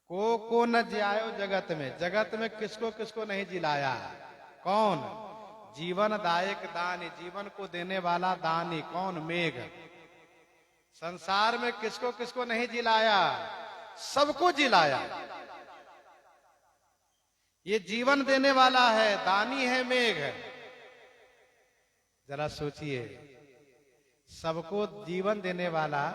को न जियायो जगत में, जगत में किसको किसको नहीं जिलाया। कौन? जीवन दायक दानी, जीवन को देने वाला दानी। कौन? मेघ। संसार में किसको किसको नहीं जिलाया? सबको जिलाया। ये जीवन देने वाला है, दानी है मेघ। जरा सोचिए, सबको जीवन देने वाला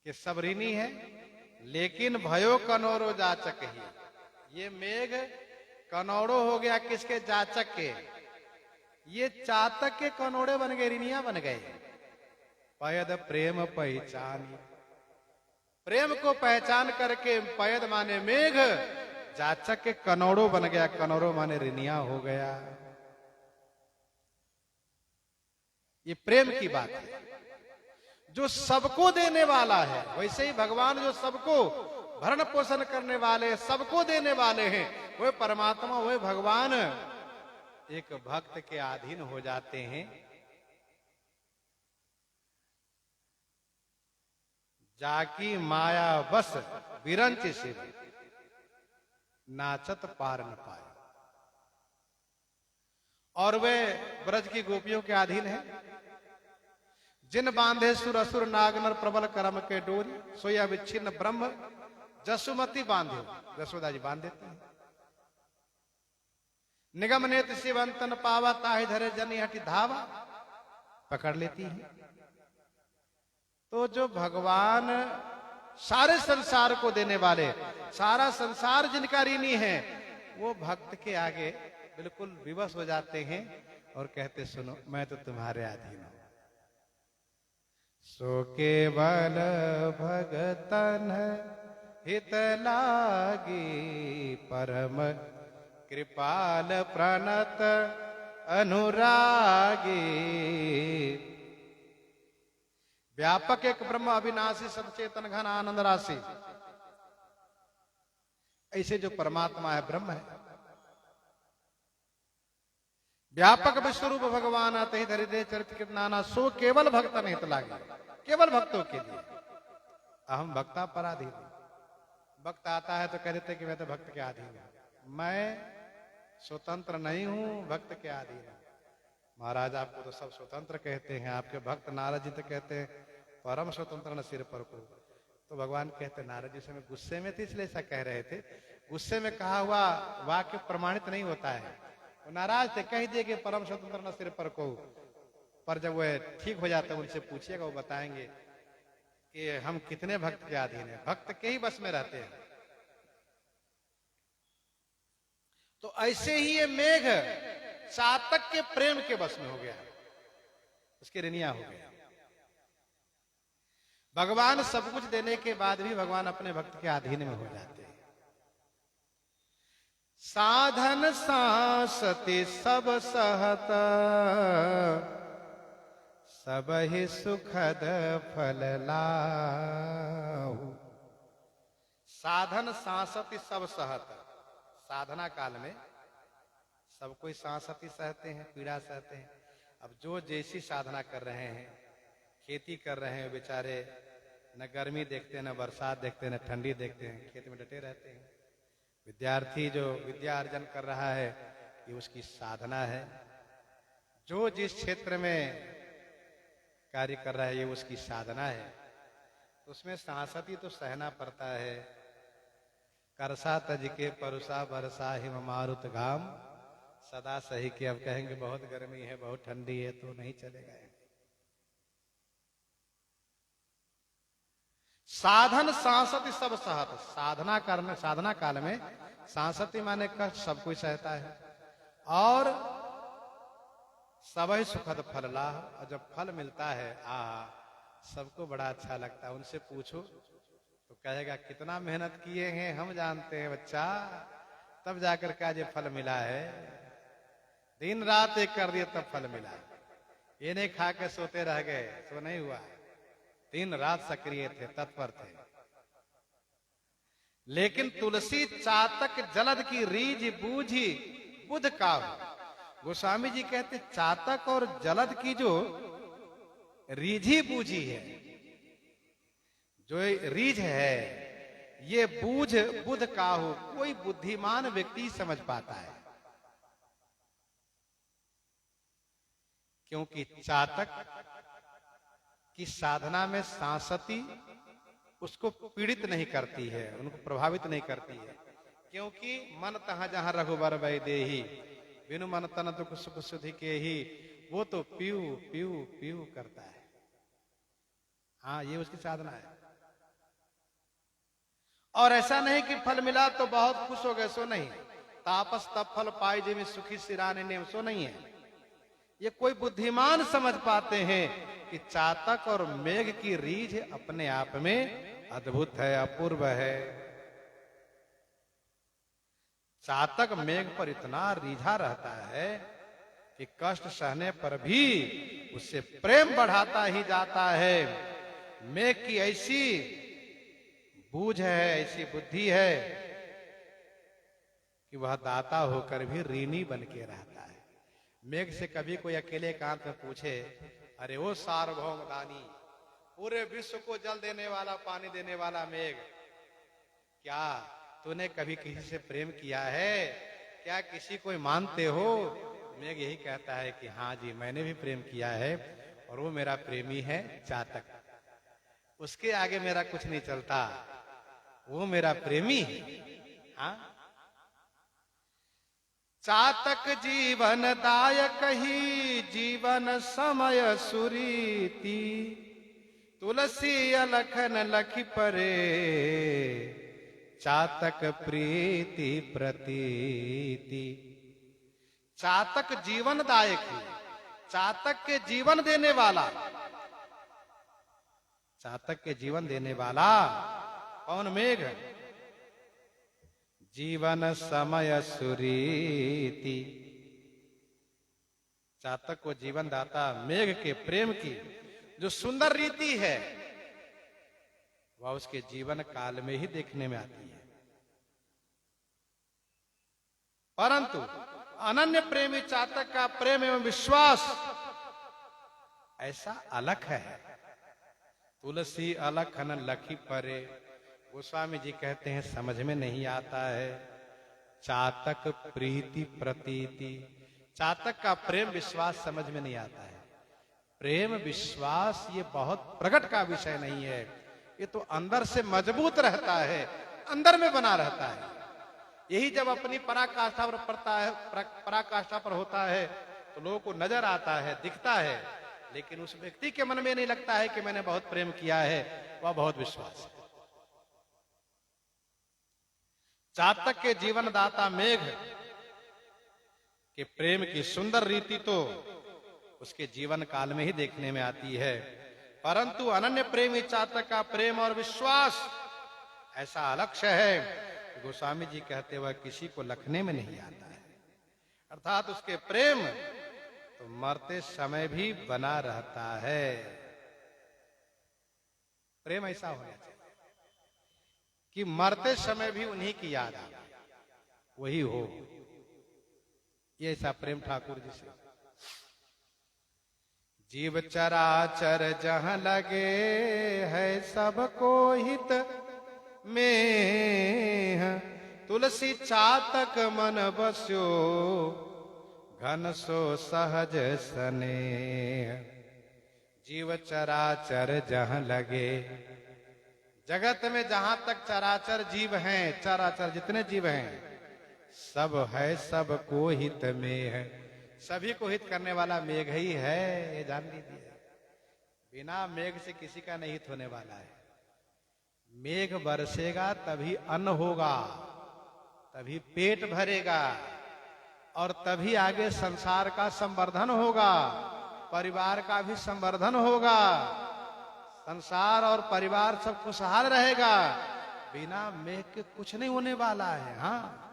कि सब ऋणी है, लेकिन भयो कनौरो जाचक ही। ये मेघ कनौड़ो हो गया किसके? जाचक के। ये चातक के कनौड़े बन गए, ऋणिया बन गए। पयद प्रेम पहचानी, प्रेम को पहचान करके पयद माने मेघ, जाचक के कनौड़ो बन गया, कनौड़ो माने ऋणिया हो गया। ये प्रेम की बात है, जो सबको देने वाला है। वैसे ही भगवान जो सबको भरण पोषण करने वाले, सबको देने वाले हैं, वह परमात्मा, वह भगवान एक भक्त के अधीन हो जाते हैं। जाकी माया बस विरंच शिव, नाचत पार न पाए। और वे ब्रज की गोपियों के अधीन है। जिन बांधे सुर असुर नागनर प्रबल करम के डोरी, सोया विच्छिन्न ब्रह्म जसुमती बांधे। यशोदा जी बांध देती है। निगम नेत शिवंतन पावा, ताहि धरे जनी हटि धावा, पकड़ लेती है। तो जो भगवान सारे संसार को देने वाले, सारा संसार जिनका ऋणी है, वो भक्त के आगे बिल्कुल विवश हो जाते हैं और कहते, सुनो मैं तो तुम्हारे अधीन हूं। सो केवल भगतन हित लागी, परम कृपाल प्रणत अनुरागी। व्यापक एक ब्रह्म अविनाशी, सचेतन घन आनंद राशि। ऐसे जो परमात्मा है, ब्रह्म है, व्यापक विश्वरूप भगवान आते ही धरि दे चरित कृतनाना, सो केवल भक्तन हित लागे। केवल भक्तों के लिए। अहम भक्ता पराधीन। भक्त आता है तो कह देते कि मैं तो भक्त के अधीन हूं, मैं स्वतंत्र नहीं हूं, भक्त के अधीन हूं। महाराज आपको तो सब स्वतंत्र कहते हैं, आपके भक्त नारद जी तो कहते हैं परम स्वतंत्र न सिर पर को। तो भगवान कहते, नारद जी समय गुस्से में थे इसलिए ऐसा कह रहे थे। गुस्से में कहा हुआ वाक्य प्रमाणित नहीं होता है। वो नाराज थे, कह दिए कि परम स्वतंत्र न सिर पर को। पर जब वह ठीक हो जाते हैं, उनसे पूछिएगा, वो बताएंगे कि हम कितने भक्त के अधीन हैं। भक्त के ही बस में रहते हैं। तो ऐसे ही ये मेघ चातक के प्रेम के बस में हो गया, उसके ऋणिया हो गया। भगवान सब कुछ देने के बाद भी भगवान अपने भक्त के अधीन में हो जाते हैं। साधन सांसति सब सहत, सब ही सुखद फल लाहु। साधन सांसति सब सहत। साधना काल में सब कोई सांसति सहते हैं, पीड़ा सहते हैं। अब जो जैसी साधना कर रहे हैं, खेती कर रहे हैं, बेचारे न गर्मी देखते हैं, न बरसात देखते हैं, न ठंडी देखते हैं, खेत में डटे रहते हैं। विद्यार्थी जो विद्या अर्जन कर रहा है, ये उसकी साधना है। जो जिस क्षेत्र में कार्य कर रहा है, ये उसकी साधना है। तो उसमें सांसति तो सहना पड़ता है। करसा तज के परुषा बरसा हिम मारुत घाम, सदा सही के। अब कहेंगे बहुत गर्मी है, बहुत ठंडी है, तो नहीं चलेगा। साधन सांसति सब सहत। साधना काल में सांसति माने कष्ट सब कोई सहता है। और सब ही सुखद फल लाह। और जब फल मिलता है, सबको बड़ा अच्छा लगता है। उनसे पूछो तो कहेगा कितना मेहनत किए हैं हम जानते हैं बच्चा, तब जाकर के आज ये फल मिला है। दिन रात एक कर दिए तब फल मिला। ये नहीं खा के सोते रह गए, तो नहीं हुआ। दिन रात सक्रिय थे, तत्पर थे। लेकिन तुलसी चातक जलद की रीझ बूझी बुध काहू। गोस्वामी जी कहते चातक और जलद की जो रीझी बूझी है, जो रीझ है ये बूझ बुध काहू, कोई बुद्धिमान व्यक्ति समझ पाता है। क्योंकि चातक की साधना में सांसती उसको पीड़ित नहीं करती है, उनको प्रभावित नहीं करती है। क्योंकि मन तहां जहां रघुबर वै देही, बिनु मन तन दुख सुख सुधि के ही, वो तो पीऊ पीऊ पीऊ करता है। हाँ, ये उसकी साधना है। और ऐसा नहीं कि फल मिला तो बहुत खुश हो गए, सो नहीं। तापस तब फल पाई जिमें सुखी सिराने नेम, सो नहीं है। ये कोई बुद्धिमान समझ पाते हैं कि चातक और मेघ की रीझ अपने आप में अद्भुत है, अपूर्व है। चातक मेघ पर इतना रीझा रहता है कि कष्ट सहने पर भी उससे प्रेम बढ़ाता ही जाता है। मेघ की ऐसी बूझ है, ऐसी बुद्धि है कि वह दाता होकर भी ऋणी बन के रहता है। मेघ से कभी कोई अकेले एकांत में पूछे, अरे वो सार्वभौम दानी, पूरे विश्व को जल देने वाला, पानी देने वाला मेघ, क्या तूने कभी किसी से प्रेम किया है? क्या किसी को मानते हो? मेघ यही कहता है कि हाँ जी, मैंने भी प्रेम किया है, और वो मेरा प्रेमी है चातक। उसके आगे मेरा कुछ नहीं चलता, वो मेरा प्रेमी है। हाँ, चातक जीवन दायक ही, जीवन समय सुरीति, तुलसी अलखन लखी परे, चातक प्रीति प्रतीति। चातक जीवन दायक ही, चातक के जीवन देने वाला, चातक के जीवन देने वाला कौन? मेघ। जीवन समय सुरीति, चातक को जीवन दाता मेघ के प्रेम की जो सुंदर रीति है वह उसके जीवन काल में ही देखने में आती है। परंतु अनन्य प्रेमी चातक का प्रेम एवं विश्वास ऐसा अलख है। तुलसी अलखन लखी परे, गोस्वामी जी कहते हैं समझ में नहीं आता है। चातक प्रीति प्रतीति, चातक का प्रेम विश्वास समझ में नहीं आता है। प्रेम विश्वास ये बहुत प्रकट का विषय नहीं है, ये तो अंदर से मजबूत रहता है, अंदर में बना रहता है। यही जब अपनी पराकाष्ठा पर पड़ता है, पराकाष्ठा पर होता है तो लोगों को नजर आता है, दिखता है, लेकिन उस व्यक्ति के मन में नहीं लगता है कि मैंने बहुत प्रेम किया है, वह बहुत विश्वास है। चातक के जीवन दाता मेघ के प्रेम की सुंदर रीति तो उसके जीवन काल में ही देखने में आती है। परंतु अनन्य प्रेमी चातक का प्रेम और विश्वास ऐसा अलक्ष्य है, गोस्वामी जी कहते वह किसी को लखने में नहीं आता है। अर्थात उसके प्रेम तो मरते समय भी बना रहता है। प्रेम ऐसा होना चाहिए कि मरते समय भी उन्हीं की याद आए, वही हो। ये ऐसा प्रेम ठाकुर जी से। जीव चराचर जहां लगे है सबको हित में, तुलसी चातक मन बस्यो घन सो सहज स्नेह। जीव चराचर जहां लगे, जगत में जहां तक चराचर जीव हैं, चराचर जितने जीव हैं सब है, सबको हित में है। सभी को हित करने वाला मेघ ही है, ये जान लीजिए। बिना मेघ से किसी का नहीं हित होने वाला है। मेघ बरसेगा तभी अन्न होगा, तभी पेट भरेगा, और तभी आगे संसार का संवर्धन होगा, परिवार का भी संवर्धन होगा, संसार और परिवार सब खुशहाल रहेगा। बिना मेघ के कुछ नहीं होने वाला है। हाँ,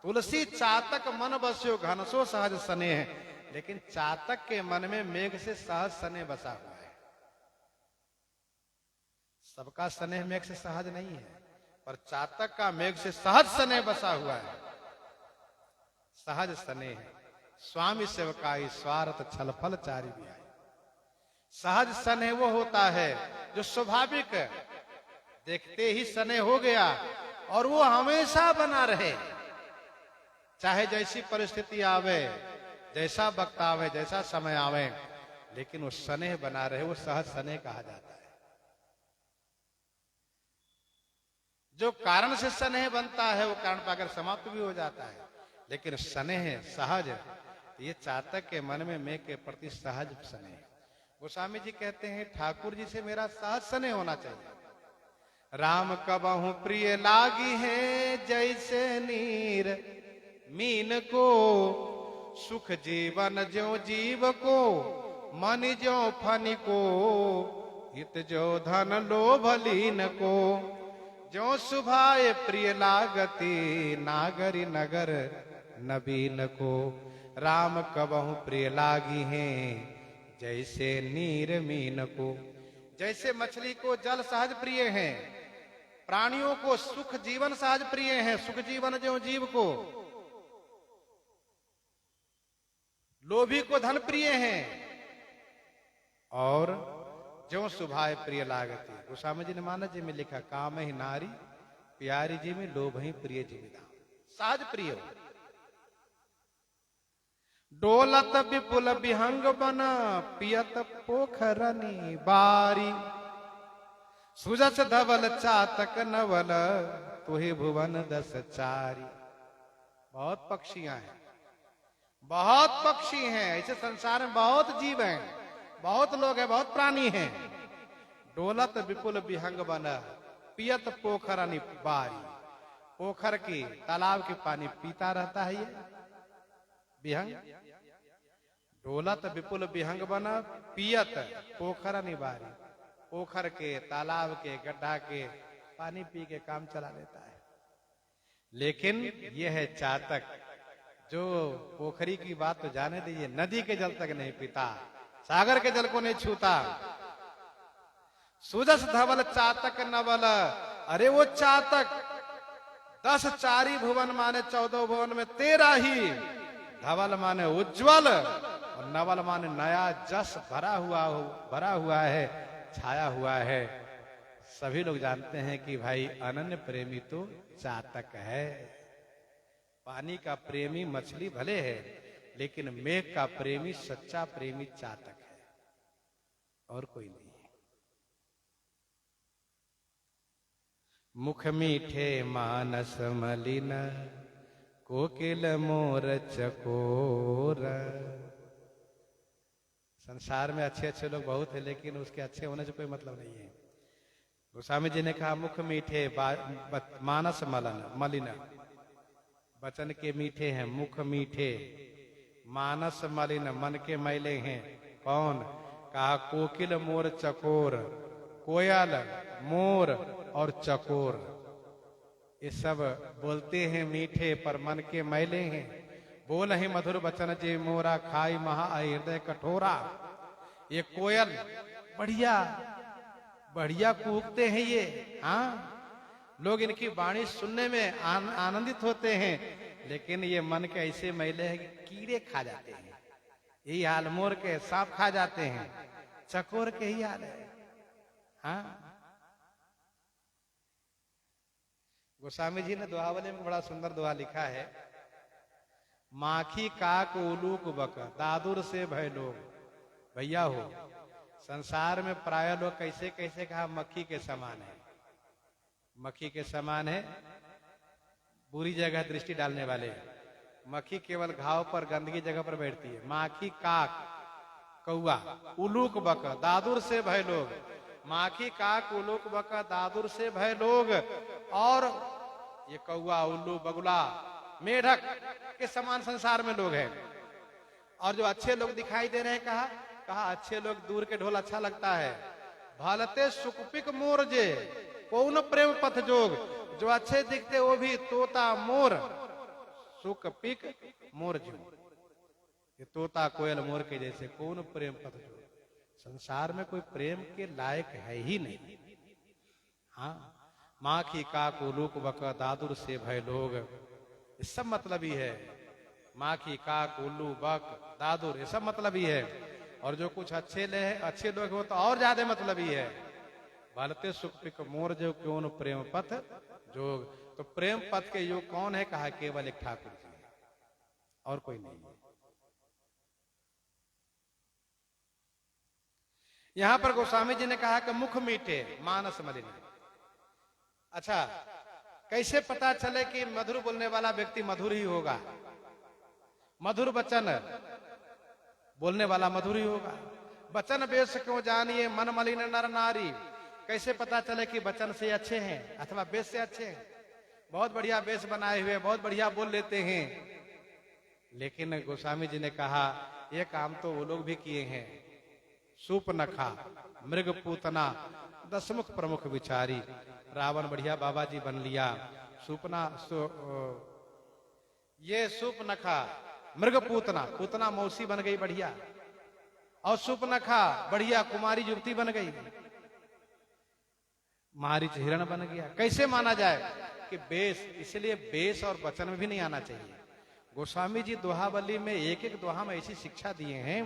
तुलसी चातक मन बस्यो घनसो सहज स्नेह, लेकिन चातक के मन में मेघ से सहज स्नेह बसा हुआ है। सबका स्नेह मेघ से सहज नहीं है, पर चातक का मेघ से सहज स्नेह बसा हुआ है। सहज स्नेह, स्वामी सेवकाई स्वार्थ छल फल चारि भी आए। सहज स्नेह वो होता है जो स्वाभाविक देखते ही स्नेह हो गया और वो हमेशा बना रहे, चाहे जैसी परिस्थिति आवे, जैसा वक्त आवे, जैसा समय आवे, लेकिन वो स्नेह बना रहे, वो सहज स्नेह कहा जाता है। जो कारण से स्नेह बनता है वो कारण पाकर समाप्त भी हो जाता है, लेकिन स्नेह सहज, ये चातक के मन में मैं के प्रति सहज स्नेह। गोस्वामी जी कहते हैं ठाकुर जी से मेरा सहज स्नेह होना चाहिए। राम कबहु प्रिय लागी है जैसे नीर मीन को, सुख जीवन जो जीव को, मन जो फनि को, हित जो धन लोभ लीन को, जो सुभाए प्रिय लागती नागरी नगर नबीन को। राम कबहु प्रिय लागी हैं जैसे नीर मीन को, जैसे मछली को जल सहज प्रिय है, प्राणियों को सुख जीवन सहज प्रिय है, सुख जीवन जो जीव को, लोभी को धन प्रिय है, और जो सुभाए प्रिय लागती। गोस्वामी जी ने मानस जी में लिखा काम ही नारी प्यारी जी में लोभ ही प्रिय जीविता, सहज प्रिय हो। डोलत विपुल विहंग बन पियत पोखरनी बारी, सुजस धवल चातक नवल तुहि भुवन दस चारी। बहुत पक्षियां हैं, बहुत पक्षी हैं, ऐसे संसार में बहुत जीव हैं, बहुत लोग हैं, बहुत प्राणी हैं। डोलत विपुल विहंग बन पियत पोखरनी बारी, पोखर की तालाब के पानी पीता रहता है ये विहंग। डोलत विपुल विहंग बना पियत पोखर निबारी, पोखर के तालाब के गड्ढा के पानी पी के काम चला लेता है। लेकिन यह है चातक जो पोखरी की बात तो जाने दीजिए, नदी के जल तक नहीं पीता, सागर के जल को नहीं छूता। सुजस धवल चातक नवल, अरे वो चातक 10 चारी भुवन माने 14 भुवन में 13 ही, धवल माने उज्जवल और नवल माने नया जस भरा हुआ है, छाया हुआ है। सभी लोग जानते हैं कि भाई अनन्य प्रेमी तो चातक है। पानी का प्रेमी मछली भले है, लेकिन मेघ का प्रेमी सच्चा प्रेमी चातक है, और कोई नहीं है। मुख मीठे मानस मलिन कोकिल मोर चकोर। संसार में अच्छे अच्छे लोग बहुत है, लेकिन उसके अच्छे होने से कोई मतलब नहीं है। गोस्वामी जी ने कहा मुख मीठे मानस मलिन, वचन के मीठे हैं, मुख मीठे, मानस मलिन, मन के मैले हैं। कौन? कहा कोकिल मोर चकोर, कोयल मोर और चकोर, ये सब बोलते हैं मीठे पर मन के मैले हैं। बोल ही मधुर वचन जे मोरा, खाई महा हृदय कठोरा। ये कोयल बढ़िया बढ़िया कूकते हैं ये, हाँ, लोग इनकी वाणी सुनने में आनंदित होते हैं, लेकिन ये मन के ऐसे मैले हैं कि कीड़े खा जाते हैं। यही हाल मोर के, सांप खा जाते हैं, चकोर के ही हाल है। हाँ, गोस्वामी जी ने दोहावली में बड़ा सुंदर दोहा लिखा है, माखी काक उलूक बक दादुर से भय लोग। भैया हो, संसार में प्राय लोग कैसे कैसे कहा मक्खी के समान है, मक्खी के समान है, बुरी जगह दृष्टि डालने वाले। मक्खी केवल घाव पर, गंदगी जगह पर बैठती है। माखी काक कौआ, उलूक बक दादुर से भय लोग। माखी काक उलूक बक दादुर से भय लोग, और ये कौआ उल्लू बगुला मेढक के समान संसार में लोग हैं। और जो अच्छे लोग दिखाई दे रहे हैं, कहा अच्छे लोग दूर के ढोल अच्छा लगता है। भलते सुकपिक मोर जे कौन प्रेम पथ जोग, जो अच्छे दिखते वो भी तोता मोर, सुकपिक मोर जो, ये तोता कोयल मोर के जैसे कौन प्रेम पथ जोग। संसार में कोई प्रेम के लायक है ही नहीं। हाँ, माखी काक उलूक बक दादुर से भय लोग, इस सब मतलब ही है। माखी काक उल्लू बक दादुर, ये सब मतलब ही है। और जो कुछ अच्छे लोग हो तो और ज्यादा मतलब ही है। भलते सुखपिक मोर जो क्यों न प्रेम पथ जोग। तो प्रेम पथ के योग कौन है? कहा केवल एक ठाकुर जी है और कोई नहीं है। यहां पर गोस्वामी जी ने कहा कि मुख मीठे मानस मलिन। अच्छा, कैसे पता चले कि मधुर बोलने वाला व्यक्ति मधुर ही होगा? मधुर वचन बोलने वाला मधुर ही होगा। वचन वेश क्यों जानिए मन मलिन नर नारी। कैसे पता चले कि वचन से अच्छे हैं अथवा वेश से अच्छे हैं? बहुत बढ़िया वेश बनाए हुए, बहुत बढ़िया बोल लेते हैं, लेकिन गोस्वामी जी ने कहा यह काम तो वो लोग भी किए हैं। सूपनखा, मृग पूतना, दसमुख प्रमुख विचारी। रावण बढ़िया बाबा जी बन लिया। ये सूपनखा, मृग पूतना, पूतना मौसी बन गई बढ़िया, और सूपनखा बढ़िया कुमारी युवती बन गई। मारीच हिरण बन गया। कैसे माना जाए कि बेस? इसलिए बेस और वचन में भी नहीं आना चाहिए। गोस्वामी जी दोहावली में एक एक दोहा में ऐसी शिक्षा दिए हैं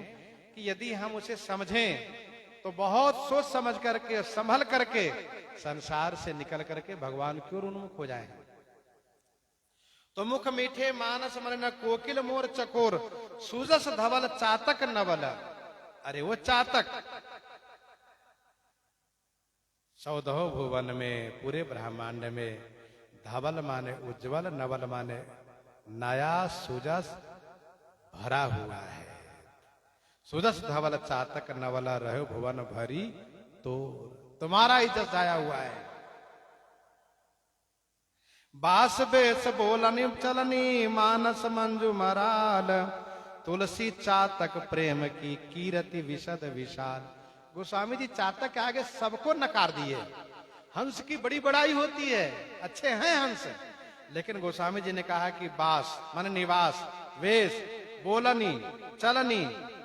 कि यदि हम उसे समझें तो बहुत सोच समझ करके, संभल करके संसार से निकल करके भगवान की ओर उन्मुख हो जाए। तो मुख मीठे मानस मलिन कोकिल मोर चकोर सूजस धवल चातक नवल। अरे वो चातक 14 भुवन में, पूरे ब्रह्मांड में धवल माने उज्जवल, नवल माने नया सुजस भरा हुआ है। सुजस धवल चातक नवल रहो भुवन भरी, तो तुम्हारा ही जस आया हुआ है। बास बेस बोलनी चलनी मानस मंजू मराल, तुलसी चातक प्रेम की कीरति विशद विशाल। गोस्वामी जी चातक के आगे सबको नकार दिए। हंस की बड़ी बड़ाई होती है, अच्छे हैं हंस, लेकिन गोस्वामी जी ने कहा कि बास माने निवास, वेश, बोलनी, चलनी,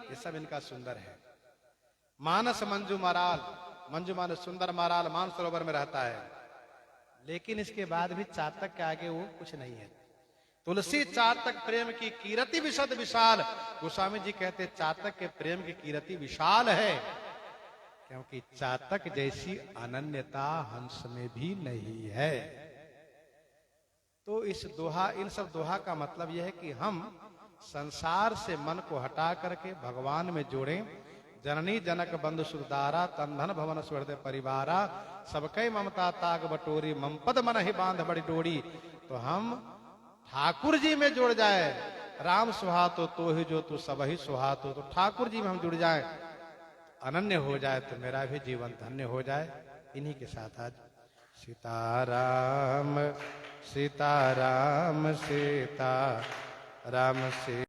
ये सब इनका सुंदर है। मानस मंजू मराल, मंजू माने सुंदर, मराल मानसरोवर में रहता है, लेकिन इसके बाद भी चातक के आगे वो कुछ नहीं है। तुलसी चातक प्रेम की कीरति विशद विशाल। गोस्वामी जी कहते चातक के प्रेम की कीरति विशाल है, क्योंकि चातक जैसी अनन्यता हंस में भी नहीं है। तो इस दोहा, इन सब दोहा का मतलब यह है कि हम संसार से मन को हटा करके भगवान में जोड़ें। जननी जनक बंधु सुरदारा, तंधन भवन सुहृदय परिवारा, सबके ममता ताग बटोरी, ममपद मन ही बांध बड़ी डोरी। तो हम ठाकुर जी में जुड़ जाए। राम सुहातो तो ही जो तू सब ही सुहातो। तो ठाकुर जी में हम जुड़ जाए, अनन्य हो जाए, तो मेरा भी जीवन धन्य हो जाए। इन्हीं के साथ आज सीताराम सीताराम सीताराम।